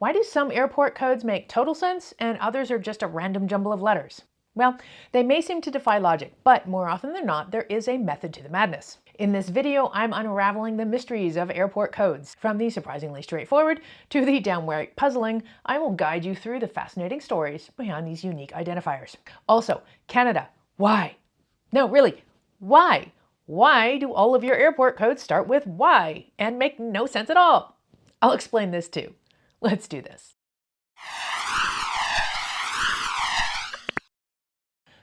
Why do some airport codes make total sense and others are just a random jumble of letters? Well, they may seem to defy logic, but more often than not, there is a method to the madness. In this video, I'm unraveling the mysteries of airport codes. From the surprisingly straightforward to the downright puzzling, I will guide you through the fascinating stories behind these unique identifiers. Also, Canada, why? No, really, why? Why do all of your airport codes start with Y and make no sense at all? I'll explain this too. Let's do this.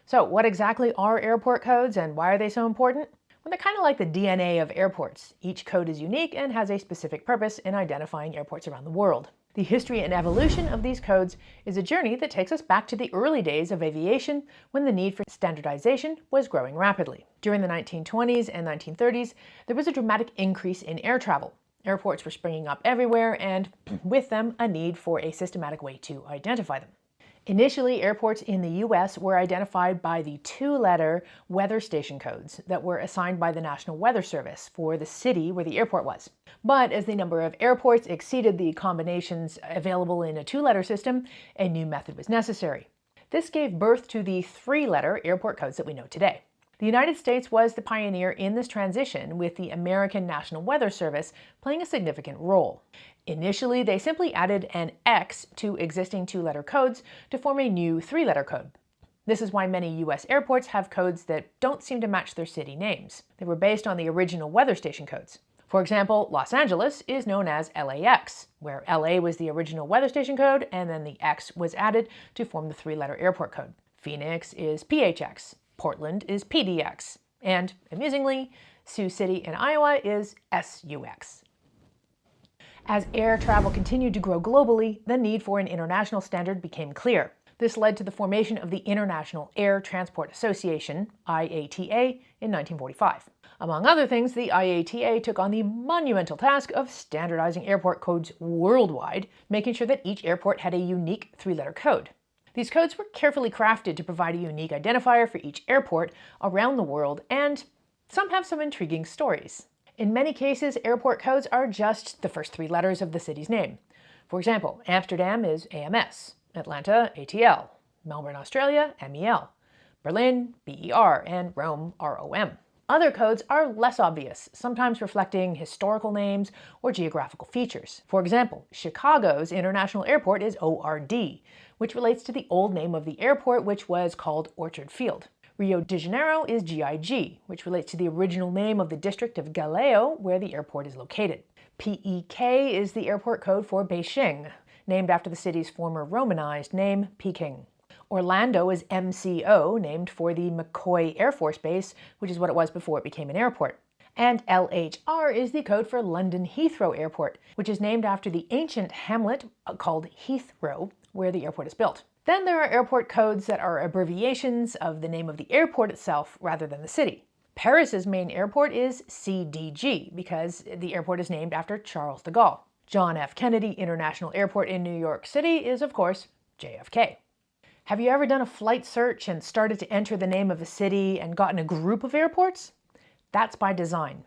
So what exactly are airport codes and why are they so important? Well, they're kind of like the DNA of airports. Each code is unique and has a specific purpose in identifying airports around the world. The history and evolution of these codes is a journey that takes us back to the early days of aviation when the need for standardization was growing rapidly. During the 1920s and 1930s, there was a dramatic increase in air travel. Airports were springing up everywhere and with them a need for a systematic way to identify them. Initially, airports in the US were identified by the two-letter weather station codes that were assigned by the National Weather Service for the city where the airport was. But as the number of airports exceeded the combinations available in a two-letter system, a new method was necessary. This gave birth to the three-letter airport codes that we know today. The United States was the pioneer in this transition, with the American National Weather Service playing a significant role. Initially, they simply added an X to existing two-letter codes to form a new three-letter code. This is why many US airports have codes that don't seem to match their city names. They were based on the original weather station codes. For example, Los Angeles is known as LAX, where LA was the original weather station code and then the X was added to form the three-letter airport code. Phoenix is PHX. Portland is PDX, and amusingly, Sioux City in Iowa is SUX. As air travel continued to grow globally, the need for an international standard became clear. This led to the formation of the International Air Transport Association, IATA, in 1945. Among other things, the IATA took on the monumental task of standardizing airport codes worldwide, making sure that each airport had a unique three-letter code. These codes were carefully crafted to provide a unique identifier for each airport around the world, and some have some intriguing stories. In many cases, airport codes are just the first three letters of the city's name. For example, Amsterdam is AMS, Atlanta, ATL, Melbourne, Australia, MEL, Berlin, BER, and Rome, ROM. Other codes are less obvious, sometimes reflecting historical names or geographical features. For example, Chicago's International Airport is ORD, which relates to the old name of the airport, which was called Orchard Field. Rio de Janeiro is GIG, which relates to the original name of the district of Galeão, where the airport is located. PEK is the airport code for Beijing, named after the city's former Romanized name, Peking. Orlando is MCO, named for the McCoy Air Force Base, which is what it was before it became an airport. And LHR is the code for London Heathrow Airport, which is named after the ancient hamlet called Heathrow, where the airport is built. Then there are airport codes that are abbreviations of the name of the airport itself rather than the city. Paris's main airport is CDG because the airport is named after Charles de Gaulle. John F. Kennedy International Airport in New York City is, of course, JFK. Have you ever done a flight search and started to enter the name of a city and gotten a group of airports? That's by design.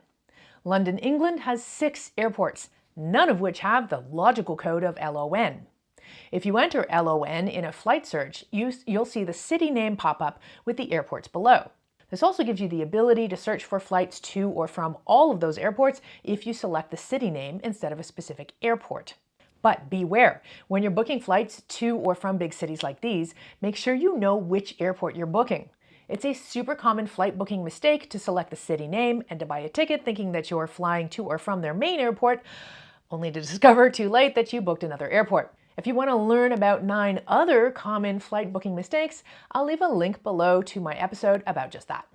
London, England has 6 airports, none of which have the logical code of LON. If you enter LON in a flight search, you'll see the city name pop up with the airports below. This also gives you the ability to search for flights to or from all of those airports if you select the city name instead of a specific airport. But beware, when you're booking flights to or from big cities like these, make sure you know which airport you're booking. It's a super common flight booking mistake to select the city name and to buy a ticket thinking that you're flying to or from their main airport, only to discover too late that you booked another airport. If you want to learn about 9 other common flight booking mistakes, I'll leave a link below to my episode about just that.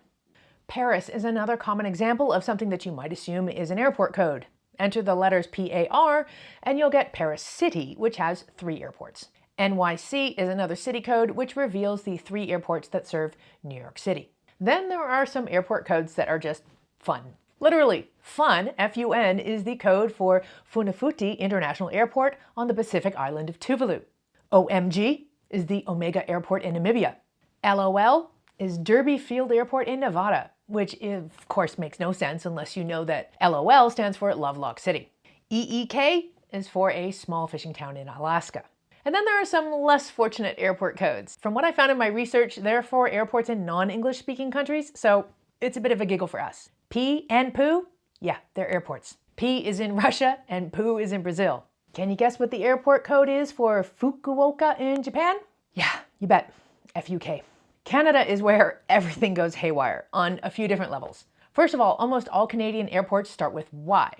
Paris is another common example of something that you might assume is an airport code. Enter the letters PAR and you'll get Paris City, which has 3 airports. NYC is another city code which reveals the 3 airports that serve New York City. Then there are some airport codes that are just fun. Literally, fun, F-U-N, is the code for Funafuti International Airport on the Pacific island of Tuvalu. OMG is the Omega Airport in Namibia. LOL is Derby Field Airport in Nevada, which of course makes no sense unless you know that LOL stands for Lovelock City. EEK is for a small fishing town in Alaska. And then there are some less fortunate airport codes. From what I found in my research, they're for airports in non-English speaking countries, so it's a bit of a giggle for us. P and Poo? Yeah, they're airports. P is in Russia and Poo is in Brazil. Can you guess what the airport code is for Fukuoka in Japan? Yeah, you bet. FUK. Canada is where everything goes haywire on a few different levels. First of all, almost all Canadian airports start with Y.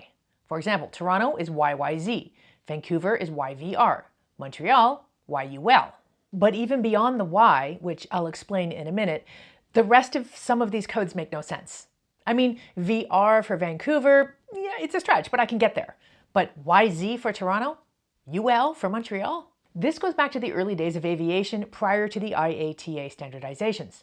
For example, Toronto is YYZ, Vancouver is YVR, Montreal, YUL. But even beyond the Y, which I'll explain in a minute, the rest of some of these codes make no sense. I mean, VR for Vancouver, yeah, it's a stretch, but I can get there. But YZ for Toronto? UL for Montreal? This goes back to the early days of aviation prior to the IATA standardizations.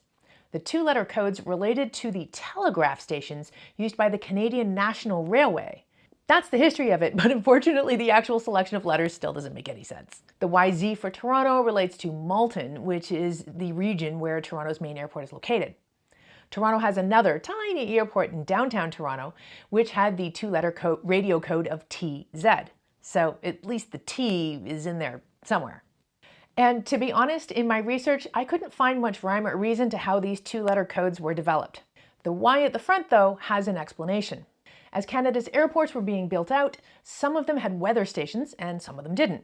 The two-letter codes related to the telegraph stations used by the Canadian National Railway. That's the history of it, but unfortunately the actual selection of letters still doesn't make any sense. The YZ for Toronto relates to Malton, which is the region where Toronto's main airport is located. Toronto has another tiny airport in downtown Toronto, which had the two-letter radio code of TZ. So at least the T is in there somewhere. And to be honest, in my research, I couldn't find much rhyme or reason to how these two-letter codes were developed. The Y at the front, though, has an explanation. As Canada's airports were being built out, some of them had weather stations and some of them didn't.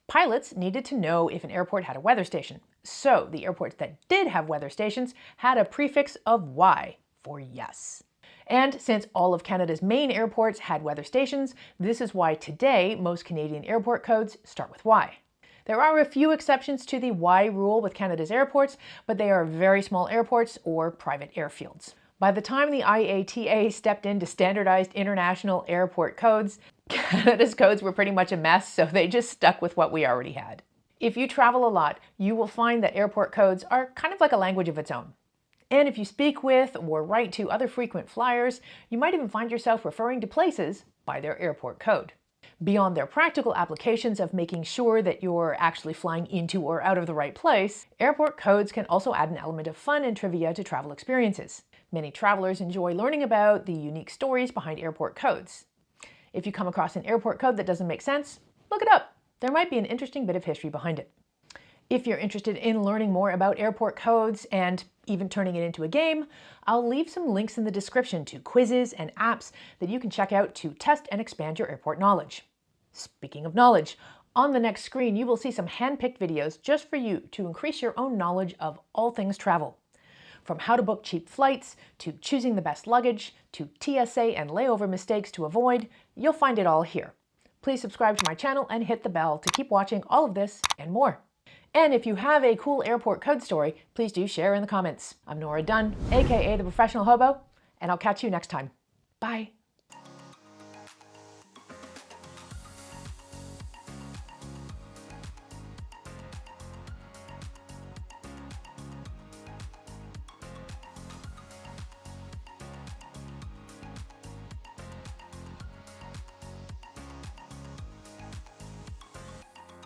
Pilots needed to know if an airport had a weather station, so the airports that did have weather stations had a prefix of Y for yes. And since all of Canada's main airports had weather stations, this is why today most Canadian airport codes start with Y. There are a few exceptions to the Y rule with Canada's airports, but they are very small airports or private airfields. By the time the IATA stepped in to standardize international airport codes, Canada's codes were pretty much a mess, so they just stuck with what we already had. If you travel a lot, you will find that airport codes are kind of like a language of its own. And if you speak with or write to other frequent flyers, you might even find yourself referring to places by their airport code. Beyond their practical applications of making sure that you're actually flying into or out of the right place, airport codes can also add an element of fun and trivia to travel experiences. Many travelers enjoy learning about the unique stories behind airport codes. If you come across an airport code that doesn't make sense, look it up. There might be an interesting bit of history behind it. If you're interested in learning more about airport codes and even turning it into a game, I'll leave some links in the description to quizzes and apps that you can check out to test and expand your airport knowledge. Speaking of knowledge, on the next screen you will see some hand-picked videos just for you to increase your own knowledge of all things travel. From how to book cheap flights, to choosing the best luggage, to TSA and layover mistakes to avoid, you'll find it all here. Please subscribe to my channel and hit the bell to keep watching all of this and more. And if you have a cool airport code story, please do share in the comments. I'm Nora Dunn, aka the Professional Hobo, and I'll catch you next time. Bye.